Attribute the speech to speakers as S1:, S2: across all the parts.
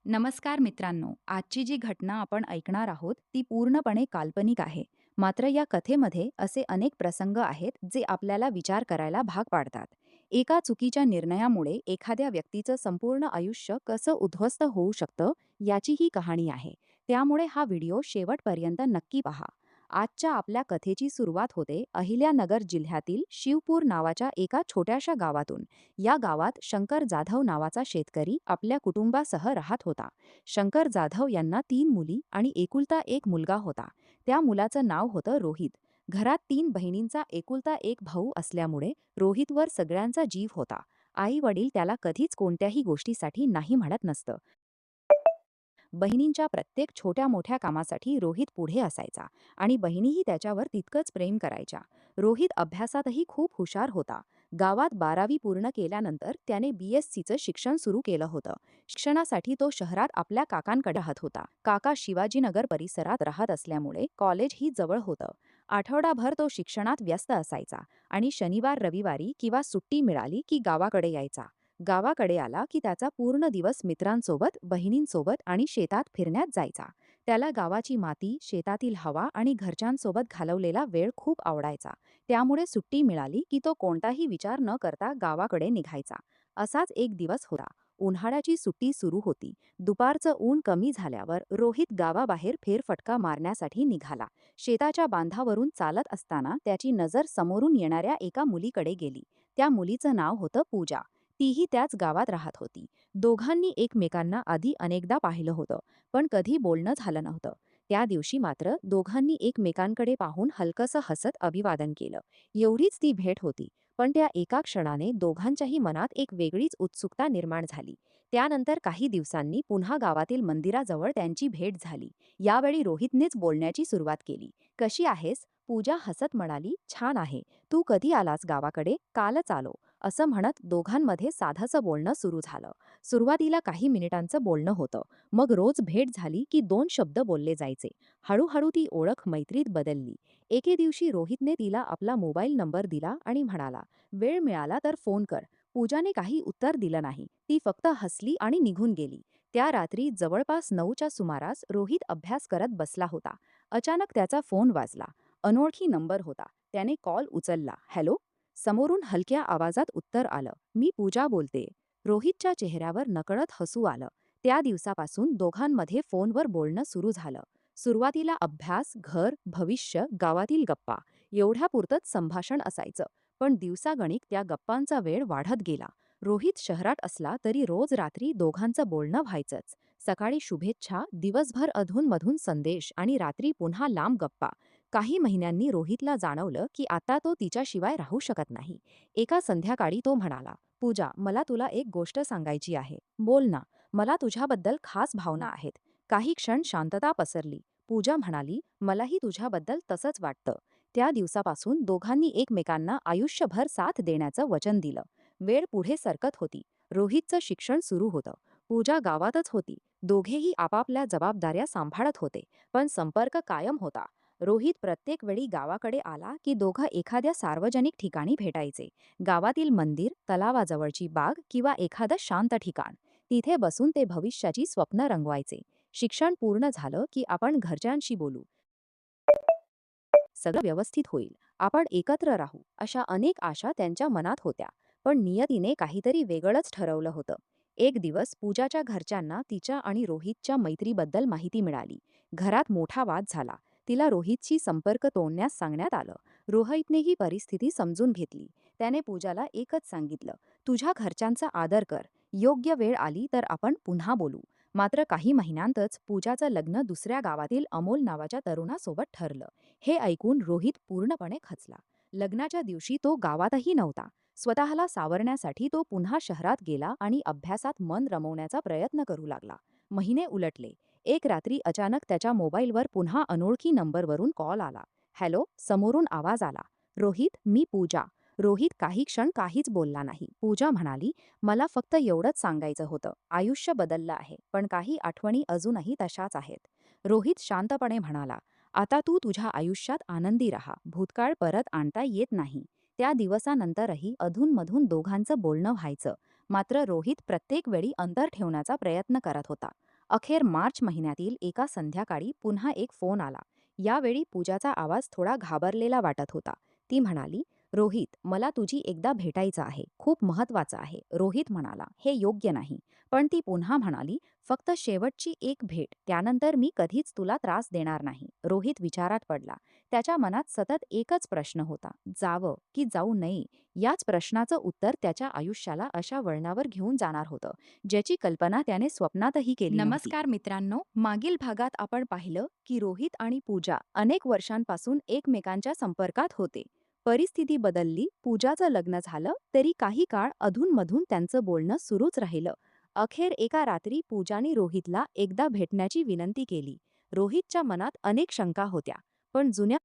S1: नमस्कार मित्रांनो, आजची जी घटना आपण ऐकणार आहोत ती पूर्णपणे काल्पनिक आहे. मात्र या कथेमध्ये असे अनेक प्रसंग आहेत जे आपल्याला विचार करायला भाग पाडतात. एका चुकीच्या निर्णयामुळे एखाद्या व्यक्तीचं संपूर्ण आयुष्य कसं उद्ध्वस्त होऊ शकतं याची ही कहाणी आहे. त्यामुळे हा व्हिडिओ शेवटपर्यंत नक्की पहा. आजच्या आपल्या कथेची सुरुवात होते अहिल्यानगर जिल्ह्यातील शिवपूर नावाच्या एका छोट्याशा गावातून. या गावात शंकर जाधव नावाचा शेतकरी आपल्या कुटुंबासह राहत होता. शंकर जाधव यांना 3 मुली आणि एकुलता एक मुलगा होता. त्या मुलाचं नाव होतं रोहित. घरात 3 बहिणींचा एकुलता एक भाऊ असल्यामुळे रोहितवर सगळ्यांचा जीव होता. आई वडील त्याला कधीच कोणत्याही गोष्टीसाठी नाही म्हणत नसतं. बहिणींच्या प्रत्येक छोट्या मोठ्या कामासाठी रोहित पुढे असायचा आणि बहिणीही त्याच्यावर तितकंच प्रेम करायच्या. रोहित अभ्यासातही खूप हुशार होता. गावात 12वी पूर्ण केल्यानंतर त्याने BScचं शिक्षण सुरू केलं होतं. शिक्षणासाठी तो शहरात आपल्या काकांकडे राहत होता. काका शिवाजीनगर परिसरात राहत असल्यामुळे कॉलेजही जवळ होतं. आठवडाभर तो शिक्षणात व्यस्त असायचा आणि शनिवार रविवारी किंवा सुट्टी मिळाली की गावाकडे यायचा. गावाकडे आला की त्याचा पूर्ण दिवस मित्रांसोबत, बहिणींसोबत आणि शेतात फिरण्यात जायचा. त्याला गावाची माती, शेतातील हवा आणि घरच्यांसोबत घालवलेला वेळ खूप आवडायचा. त्यामुळे सुट्टी मिळाली की तो कोणताही विचार न करता गावाकडे निघायचा. असाच एक दिवस होता. उन्हाळ्याची सुट्टी सुरू होती. दुपारचं ऊन कमी झाल्यावर रोहित गावाबाहेर फेरफटका मारण्यासाठी निघाला. शेताच्या बांधावरून चालत असताना त्याची नजर समोरून येणाऱ्या एका मुलीकडे गेली. त्या मुलीचं नाव होतं पूजा. तीही त्याच गावात राहत होती. दोघांनी एकमेकांना आधी अनेकदा पाहिलं होतं, पण कधी बोलणं झालं नव्हतं. त्या दिवशी मात्र दोघांनी एकमेकांकडे पाहून हलकसं हसत अभिवादन केलं. एवढीच ती भेट होती, पण त्या एका क्षणाने दोघांच्याही मनात एक वेगळीच उत्सुकता निर्माण झाली. त्यानंतर काही दिवसांनी पुन्हा गावातील मंदिराजवळ त्यांची भेट झाली. यावेळी रोहितनेच बोलण्याची सुरुवात केली. "कशी आहेस?" पूजा हसत म्हणाली, "छान आहे. तू कधी आलास गावाकडे?" "कालच आलो." असं म्हणत दोघांमध्ये साधंसं बोलणं सुरू झालं. सुरुवातीला काही मिनिटांचं बोलणं होतं. मग रोज भेट झाली की 2 शब्द बोलले जायचे. हळूहळू ती ओळख मैत्रीत बदलली. एके दिवशी रोहितने तिला आपला मोबाईल नंबर दिला आणि म्हणाला, "वेळ मिळाला तर फोन कर." पूजाने काही उत्तर दिलं नाही. ती फक्त हसली आणि निघून गेली. त्या रात्री जवळपास 9च्या सुमारास रोहित अभ्यास करत बसला होता. अचानक त्याचा फोन वाजला. अनोळखी नंबर होता. त्याने कॉल उचलला. "हॅलो?" समोरून हलक्या आवाजात उत्तर आलं, "मी पूजा बोलते." रोहितच्या चेहऱ्यावर नकळत हसू आलं. त्या दिवसापासून दोघांमध्ये फोनवर बोलणं सुरू झालं. सुरुवातीला अभ्यास, घर, भविष्य, गावातील गप्पा एवढ्यापुरतंच संभाषण असायचं. पण दिवसागणिक त्या गप्पांचा वेळ वाढत गेला. रोहित शहरात असला तरी रोज रात्री दोघांचं बोलणं व्हायचंच. सकाळी शुभेच्छा, दिवसभर अधूनमधून संदेश आणि रात्री पुन्हा लांब गप्पा. काही महिन्यांनी रोहितला जाणवलं की आता तो तिच्याशिवाय राहू शकत नाही. एका संध्याकाळी तो म्हणाला, "पूजा, मला तुला एक गोष्ट सांगायची आहे. बोल ना. मला तुझ्याबद्दल खास भावना आहेत." काही क्षण शांतता पसरली. पूजा म्हणाली, "मलाही तुझ्याबद्दल तसंच वाटतं." त्या दिवसापासून दोघांनी एकमेकांना आयुष्यभर साथ देण्याचं वचन दिलं. वेळ पुढे सरकत होती. रोहितचं शिक्षण सुरू होतं. पूजा गावातच होती. दोघेही आपापल्या जबाबदाऱ्या सांभाळत होते. पण संपर्क कायम होता. रोहित प्रत्येक वेळी गावाकडे आला की दोघं एखाद्या सार्वजनिक ठिकाणी भेटायचे. गावातील मंदिर, तलावाजवळची बाग किंवा एखादं शांत ठिकाण. तिथे बसून ते भविष्याची स्वप्न रंगवायचे. शिक्षण पूर्ण झालं की आपण घरच्यांशी बोलू. सगळं व्यवस्थित होईल. आपण एकत्र राहू. अशा अनेक आशा त्यांच्या मनात होत्या. पण नियतीने काहीतरी वेगळंच ठरवलं होतं. एक दिवस पूजाच्या घरच्यांना तिच्या आणि रोहितच्या मैत्रीबद्दल माहिती मिळाली. घरात मोठा वाद झाला. तिला रोहितशी संपर्क तोडण्यास सांगण्यात आलं. रोहितने ही परिस्थिती समजून घेतली. त्याने पूजाला एकच सांगितलं, "तुझ्या घरच्यांचा आदर कर. योग्य वेळ आली तर आपण पुन्हा बोलू." मात्र काही महिन्यांतच पूजाचं लग्न दुसऱ्या गावातील अमोल नावाच्या तरुणासोबत ठरलं. हे ऐकून रोहित पूर्णपणे खचला. लग्नाच्या दिवशी तो गावातही नव्हता. स्वतःला सावरण्यासाठी तो पुन्हा शहरात गेला आणि अभ्यासात मन रमवण्याचा प्रयत्न करू लागला. महिने उलटले. एक रात्री अचानक त्याच्या मोबाईलवर पुन्हा अनोळखी नंबरवरून कॉल आला. "हॅलो?" समोरून आवाज आला. "रोहित, मी पूजा." रोहित काही क्षण काहीच बोलला नाही. पूजा म्हणाली, "मला फक्त एवढंच सांगायचं होतं. आयुष्य बदललं आहे, पण काही आठवणी अजूनही तशाच आहेत." रोहित शांतपणे म्हणाला, "आता तू तुझ्या आयुष्यात आनंदी राहा. भूतकाळ परत आणता येत नाही." त्या दिवसानंतरही अधूनमधून दोघांचं बोलणं व्हायचं. मात्र रोहित प्रत्येक वेळी अंतर ठेवण्याचा प्रयत्न करत होता. अखेर मार्च महिन्यातील एका संध्याकाळी पुन्हा एक फोन आला. यावेळी पूजाचा आवाज थोडा घाबरलेला वाटत होता. ती म्हणाली, "रोहित, मला तुझी एकदा भेटायचं आहे. खूप महत्वाचं आहे." रोहित म्हणाला, "हे योग्य नाही." पण ती पुन्हा म्हणाली, "फक्त शेवटची एक भेट. त्यानंतर मी कधीच तुला त्रास देणार नाही." रोहित विचारात पडला. त्याच्या मनात सतत एकच प्रश्न होता, जावं की जाऊ नये? याच प्रश्नाचं उत्तर त्याच्या आयुष्याला अशा वळणावर घेऊन जाणार होतं, ज्याची कल्पना त्याने स्वप्नातही केली नव्हती. नमस्कार मित्रांनो, मागील भागात आपण पाहिलं की रोहित आणि पूजा अनेक वर्षांपासून एकमेकांच्या संपर्कात होते. परिस्थिती बदलली, पूजाचं लग्न झालं, तरी काही काळ अधूनमधून त्यांचं बोलणं सुरूच राहिलं. अखेर एका रात्री पूजाने रोहितला एकदा भेटण्याची विनंती केली. रोहितच्या मनात अनेक शंका होत्या, पण जुन्या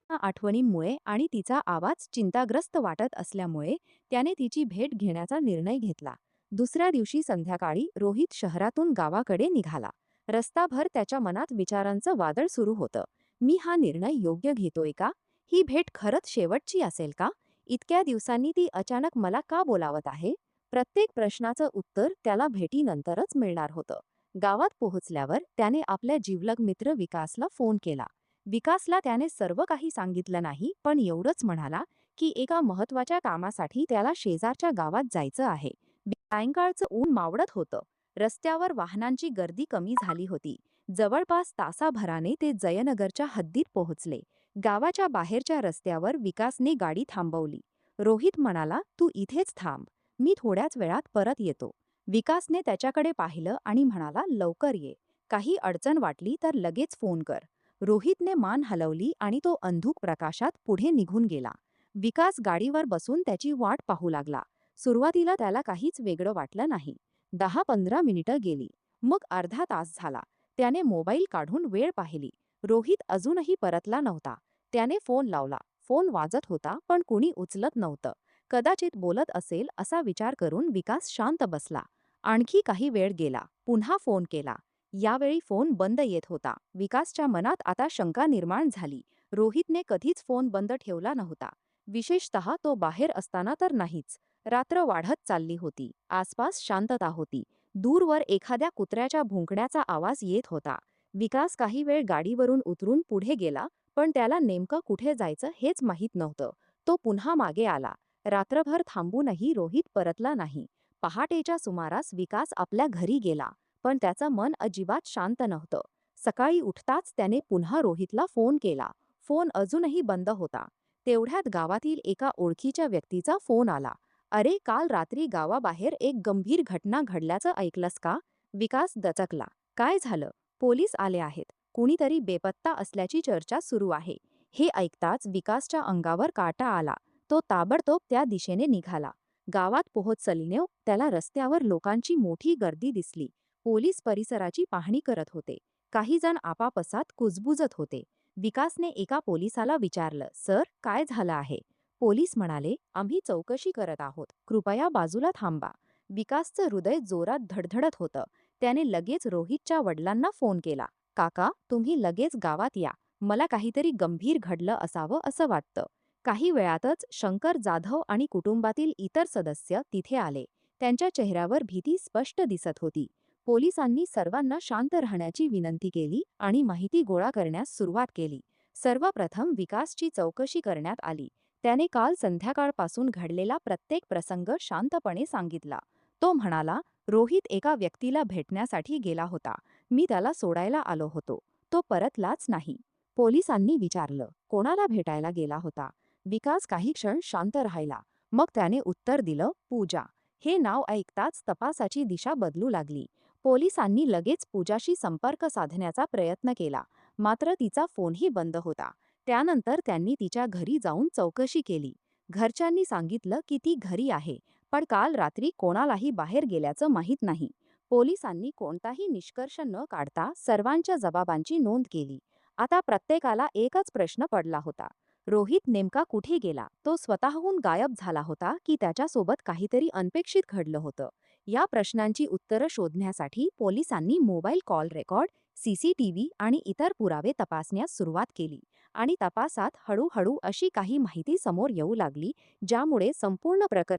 S1: आठवणींमुळे आणि तिचा आवाज चिंताग्रस्त वाटत असल्यामुळे त्याने तिची भेट घेण्याचा निर्णय घेतला. दुसऱ्या दिवशी संध्याकाळी रोहित शहरातून गावाकडे निघाला. रस्ताभर त्याच्या मनात विचारांचं वादळ सुरू होतं. मी हा निर्णय योग्य घेतोय का? ही भेट खरंच शेवटची असेल का? इतक्या दिवसांनी ती अचानक मला का बोलावत आहे? प्रत्येक प्रश्नाचं उत्तर त्याला भेटीनंतरच मिळणार होतं. गावात पोहोचल्यावर त्याने आपल्या जिवलग मित्र विकासला फोन केला. विकासला त्याने सर्व काही सांगितलं नाही, पण एवढंच म्हणाला की एका महत्वाच्या कामासाठी त्याला शेजारच्या गावात जायचं आहे. सायंकाळचं ऊन मावळत होतं. रस्त्यावर वाहनांची गर्दी कमी झाली होती. जवळपास तासाभराने ते जयनगरच्या हद्दीत पोहोचले. गावाच्या बाहेरच्या रस्त्यावर विकासने गाडी थांबवली. रोहित म्हणाला, "तू इथेच थांब. मी थोड्याच वेळात परत येतो." विकासने त्याच्याकडे पाहिलं आणि म्हणाला, "लवकर ये. काही अडचण वाटली तर लगेच फोन कर." रोहितने मान हलवली आणि तो अंधुक प्रकाशात पुढे निघून गेला. विकास गाडीवर बसून त्याची वाट पाहू लागला. सुरुवातीला त्याला काहीच वेगळं वाटलं नाही. 10-15 मिनिटं गेली. मग अर्धा तास झाला. त्याने मोबाईल काढून वेळ पाहिली. रोहित अजूनही परतला नव्हता. त्याने फोन लावला. फोन वाजत होता, पण कुणी उचलत नव्हतं. कदाचित बोलत असेल असा विचार करून विकास शांत बसला. आणखी काही वेळ गेला. पुन्हा फोन केला. यावेळी फोन बंद येत होता. विकासच्या मनात आता शंका निर्माण झाली. रोहितने कधीच फोन बंद ठेवला नव्हता. विशेषतः तो बाहेर असताना तर नाहीच. रात्र वाढत चालली होती. आसपास शांतता होती. दूरवर एखाद्या कुत्र्याच्या भुंकण्याचा आवाज येत होता. विकास काही वेळ गाडीवरून उतरून पुढे गेला, पण त्याला नेमकं कुठे जायचं हेच माहीत नव्हतं. तो पुन्हा मागे आला. रात्रभर थांबूनही रोहित परतला नाही. पहाटेच्या सुमारास विकास आपल्या घरी गेला. पण त्याचं मन अजिबात शांत नव्हतं. सकाळी उठताच त्याने पुन्हा रोहितला फोन केला. फोन अजूनही बंद होता. तेवढ्यात गावातील एका ओळखीच्या व्यक्तीचा फोन आला. "अरे, काल रात्री गावाबाहेर एक गंभीर घटना घडल्याचं ऐकलंस का?" विकास दचकला. "काय झालं?" "पोलीस आले आहेत. कुणीतरी बेपत्ता असल्याची चर्चा सुरू आहे." हे ऐकताच विकासच्या अंगावर काटा आला. तो ताबडतोब त्या दिशेने निघाला. गावात पोहोचल्याने त्याला रस्त्यावर लोकांची मोठी गर्दी दिसली. पोलीस परिसराची पाहणी करत होते. काही जण आपापसात कुजबुजत होते. विकासने एका पोलिसाला विचारलं, "सर, काय झालं आहे?" पोलीस म्हणाले, "आम्ही चौकशी करत आहोत. कृपया बाजूला थांबा." विकासचं हृदय जोरात धडधडत होतं. त्याने लगेच रोहितच्या वडिलांना फोन केला. "काका, तुम्ही लगेच गावात या. मला काहीतरी गंभीर घडलं असावं असं वाटतं." काही वेळातच शंकर जाधव आणि कुटुंबातील इतर सदस्य तिथे आले. त्यांच्या चेहऱ्यावर भीती स्पष्ट दिसत होती. पोलिसांनी सर्वांना शांत राहण्याची विनंती केली आणि माहिती गोळा करण्यास सुरुवात केली. सर्वप्रथम विकासची चौकशी करण्यात आली. त्याने काल संध्याकाळपासून घडलेला प्रत्येक प्रसंग शांतपणे सांगितला. तो म्हणाला, "रोहित एका व्यक्तीला भेटण्यासाठी गेला होता. मी त्याला सोडायला आलो होतो. तो परतलाच नाही." पोलिसांनी विचारलं, "कोणाला भेटायला गेला होता?" विकास काही क्षण शांत राहिला. मग त्याने उत्तर दिलं, "पूजा." हे नाव ऐकताच तपासाची दिशा बदलू लागली. पोलिसांनी लगेच पूजाशी संपर्क साधण्याचा प्रयत्न केला, मात्र तिचा फोनही बंद होता. त्यानंतर त्यांनी तिच्या घरी जाऊन चौकशी केली. घरच्यांनी सांगितलं की ती घरी आहे, पण काल रात्री कोणालाही बाहेर गेल्याचं माहीत नाही. पोलिसांनी कोणताही निष्कर्ष न काढता सर्वांच्या जबाबांची नोंद केली. आता प्रत्येकाला एकच प्रश्न पडला होता, रोहित नेमका कुठे गेला? तो स्वतःहून गायब झाला होता की त्याच्यासोबत काहीतरी अनपेक्षित घडलं होतं? या प्रश्नांची उत्तरं शोधण्यासाठी पोलिसांनी मोबाईल कॉल रेकॉर्ड, सीसीटीव्ही आणि इतर पुरावे तपासण्यास सुरुवात केली. आणि तपासात हळूहळू अशी काही माहिती समोर येऊ लागली, ज्यामुळे संपूर्ण प्रकरण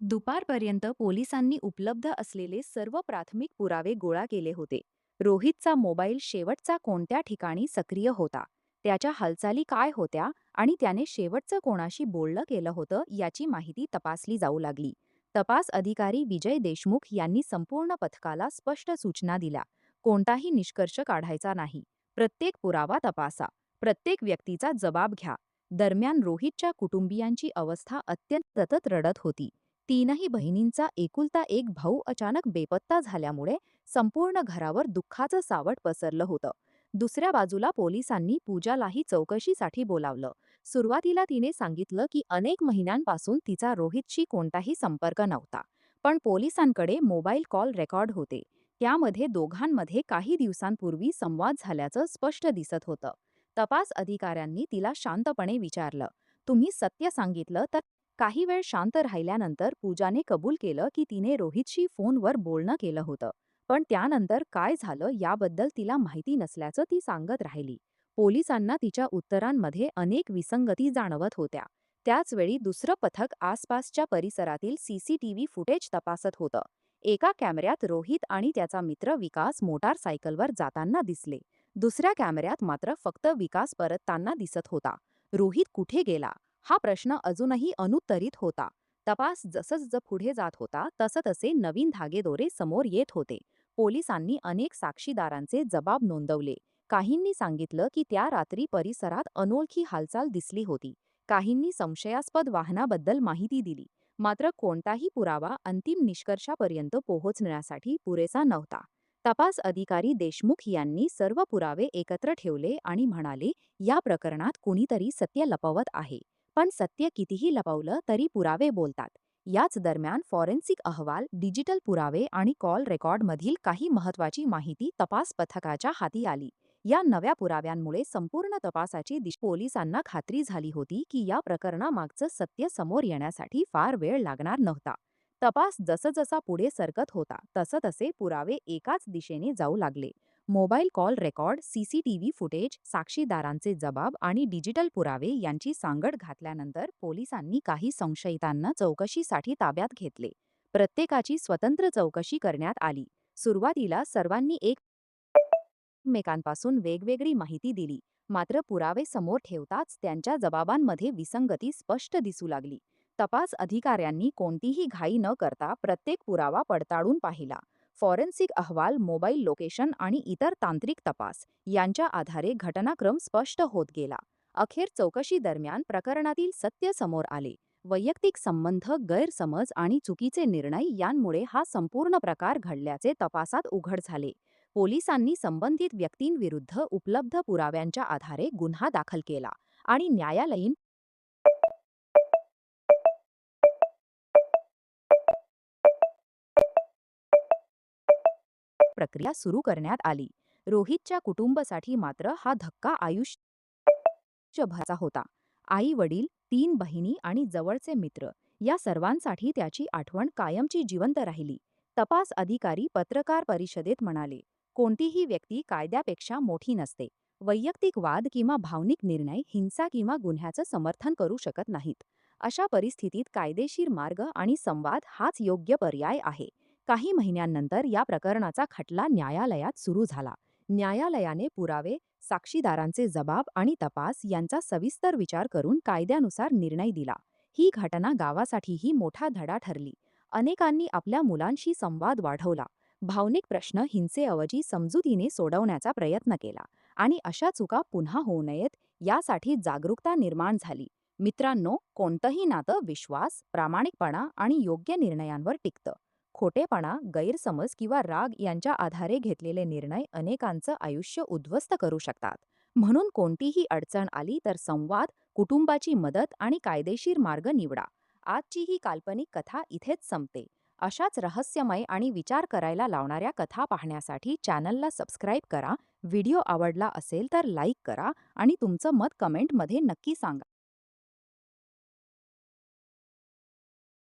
S1: दुपारपर्यंत पोलिसांनी उपलब्ध असलेले सर्व प्राथमिक पुरावे गोळा केले होते. रोहितचा मोबाईल शेवटचा कोणत्या ठिकाणी सक्रिय होता, त्याच्या हालचाली काय होत्या आणि त्याने शेवटचं कोणाशी बोलणं केलं होतं याची माहिती तपासली जाऊ लागली. तपास अधिकारी विजय देशमुख यांनी संपूर्ण पथकाला स्पष्ट सूचना दिल्या. कोणताही निष्कर्ष काढायचा नाही. प्रत्येक पुरावा तपासा. प्रत्येक व्यक्तीचा जबाब घ्या. दरम्यान रोहितच्या कुटुंबियांची अवस्था अत्यंत सतत रडत होती. तीनही बहिणींचा एकुलता एक भाऊ अचानक बेपत्ता झाल्यामुळे संपूर्ण घरावर दुःखाचं सावट पसरलं होतं. दुसऱ्या बाजूला पोलिसांनी पूजालाही चौकशीसाठी बोलावलं. सुरुवातीला तिने सांगितलं की अनेक महिन्यांपासून तिचा रोहितशी कोणताही संपर्क नव्हता. पण पोलिसांकडे मोबाईल कॉल रेकॉर्ड होते. त्यामध्ये दोघांमध्ये काही दिवसांपूर्वी संवाद झाल्याचं स्पष्ट दिसत होतं. तपास अधिकाऱ्यांनी तिला शांतपणे विचारलं, तुम्ही सत्य सांगितलं तर? काही वेळ शांत राहिल्यानंतर पूजाने कबूल केलं की तिने रोहितशी फोनवर बोलणं केलं होतं. पण त्यानंतर काय झालं याबद्दल तिला माहिती नसल्याचं ती सांगत राहिली. पोलिसांना तिच्या उत्तरांमध्ये अनेक विसंगती जाणवत होत्या. त्याचवेळी दुसरं पथक आसपासच्या परिसरातील सीसीटीव्ही फुटेज तपासत होतं. एका कॅमेऱ्यात रोहित आणि त्याचा मित्र विकास मोटारसायकलवर जाताना दिसले. दुसऱ्या कॅमेऱ्यात मात्र फक्त विकास परतताना दिसत होता. रोहित कुठे गेला हा प्रश्न अजूनही अनुत्तरित होता. तपास जसजसं पुढे जात होता तसतसे नवीन धागेदोरे समोर येत होते. पोलिसांनी अनेक साक्षीदारांचे जबाब नोंदवले. काहींनी सांगितलं की त्या रात्री परिसरात अनोळखी हालचाल दिसली होती. काहींनी संशयास्पद वाहनाबद्दल माहिती दिली. मात्र कोणताही पुरावा अंतिम निष्कर्षापर्यंत पोहोचण्यासाठी पुरेसा नव्हता. तपास अधिकारी देशमुख यांनी सर्व पुरावे एकत्र ठेवले आणि म्हणाले, या प्रकरणात कुणीतरी सत्य लपवत आहे. पण सत्य कितीही लपवलं तरी पुरावे बोलतात. याच दरम्यान फॉरेन्सिक अहवाल, डिजिटल पुरावे आणि कॉल रेकॉर्डमधील काही महत्त्वाची माहिती तपास पथकाच्या हाती आली. या नव्या पुराव्यांमुळे संपूर्ण तपासाची पोलिसांना खात्री झाली होती की या प्रकरणामागचं सत्य समोर येण्यासाठी फार वेळ लागणार नव्हता. तपास जसजसा पुढे सरकत होता तसतसे पुरावे एकाच दिशेने जाऊ लागले. Mobile call record, CCTV footage, साक्षीदारांचे जबाब आणि डिजिटल पुरावे यांची सांगड घातल्यानंतर पोलिसांनी काही संशयितांना चौकशीसाठी ताब्यात घेतले. प्रत्येकाची स्वतंत्र चौकशी करण्यात आली. सुरुवातीला सर्वांनी एकमेकांपासून वेगवेगळी माहिती दिली. मात्र पुरावे समोर ठेवताच त्यांच्या जबाबांमध्ये विसंगती स्पष्ट दिसू लागली. तपास अधिकाऱ्यांनी कोणतीही घाई न करता प्रत्येक पुरावा पडताळून पाहिला. फॉरेन्सिक अहवाल, मोबाईल लोकेशन आणि इतर तांत्रिक तपास यांच्या आधारे घटनाक्रम स्पष्ट होत गेला. अखेर चौकशी दरम्यान प्रकरणातील सत्य समोर आले. वैयक्तिक संबंध, गैरसमज आणि चुकीचे निर्णय यांमुळे हा संपूर्ण प्रकार घडल्याचे तपासात उघड झाले. पोलिसांनी संबंधित व्यक्तींविरुद्ध उपलब्ध पुराव्यांच्या आधारे गुन्हा दाखल केला आणि न्यायालयीन प्रक्रिया सुरू करण्यात आली. रोहितच्या कुटुंबासाठी मात्र हा धक्का आयुष्यभराचा होता. आई वडील, तीन बहिणी आणि जवळचे मित्र या सर्वांसाठी त्याची आठवण कायमची जिवंत राहिली. तपास अधिकारी पत्रकार परिषदेत म्हणाले, कोणतीही व्यक्ती कायद्यापेक्षा मोठी नसते. वैयक्तिक वाद किंवा भावनिक निर्णय हिंसा किंवा गुन्ह्याचं समर्थन करू शकत नाहीत. अशा परिस्थितीत कायदेशीर मार्ग आणि संवाद हाच योग्य पर्याय आहे. काही महिन्यांनंतर या प्रकरणाचा खटला न्यायालयात सुरू झाला. न्यायालयाने पुरावे, साक्षीदारांचे जबाब आणि तपास यांचा सविस्तर विचार करून कायद्यानुसार निर्णय दिला. ही घटना गावासाठीही मोठा धडा ठरली. अनेकांनी आपल्या मुलांशी संवाद वाढवला. भावनिक प्रश्न हिंसेऐवजी समजुतीने सोडवण्याचा प्रयत्न केला आणि अशा चुका पुन्हा होऊ नयेत यासाठी जागरूकता निर्माण झाली. मित्रांनो, कोणतंही नातं विश्वास, प्रामाणिकपणा आणि योग्य निर्णयांवर टिकतं. खोटेपणा, गैरसमज किंवा राग यांच्या आधारे घेतलेले निर्णय अनेकांचं आयुष्य उद्ध्वस्त करू शकतात. म्हणून कोणतीही अडचण आली तर संवाद, कुटुंबाची मदत आणि कायदेशीर मार्ग निवडा. आजची ही काल्पनिक कथा इथेच संपते. अशाच रहस्यमय आणि विचार करायला लावणाऱ्या कथा पाहण्यासाठी चॅनलला सबस्क्राईब करा. व्हिडिओ आवडला असेल तर लाईक करा आणि तुमचं मत कमेंटमध्ये नक्की सांगा.